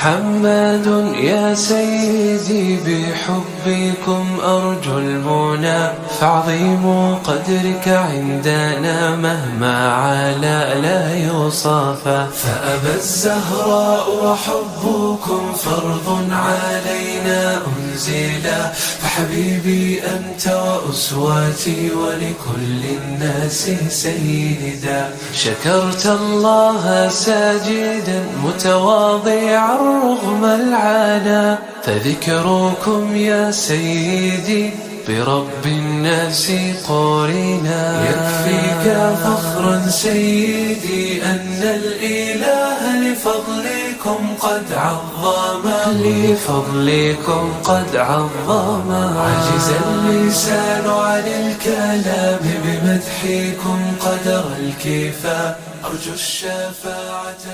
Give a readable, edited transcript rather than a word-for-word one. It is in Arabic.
محمد يا سيدي بحبكم أرجو المنى، فعظيم قدرك عندنا مهما علا لا يوصف. فأبى الزهراء وحبكم فرض علينا أنزلا، فحبيبي أنت وأسواتي ولكل الناس سيدا. شكرت الله ساجدا متواضعا رغم العنا، فذكركم يا سيدي برب الناس قرنا. يكفيك فخرا سيدي أن الإله لفضلكم قد عظم، عجز اللسان عن الكلام بمدحكم قدر الكفاء، أرجو الشفاعة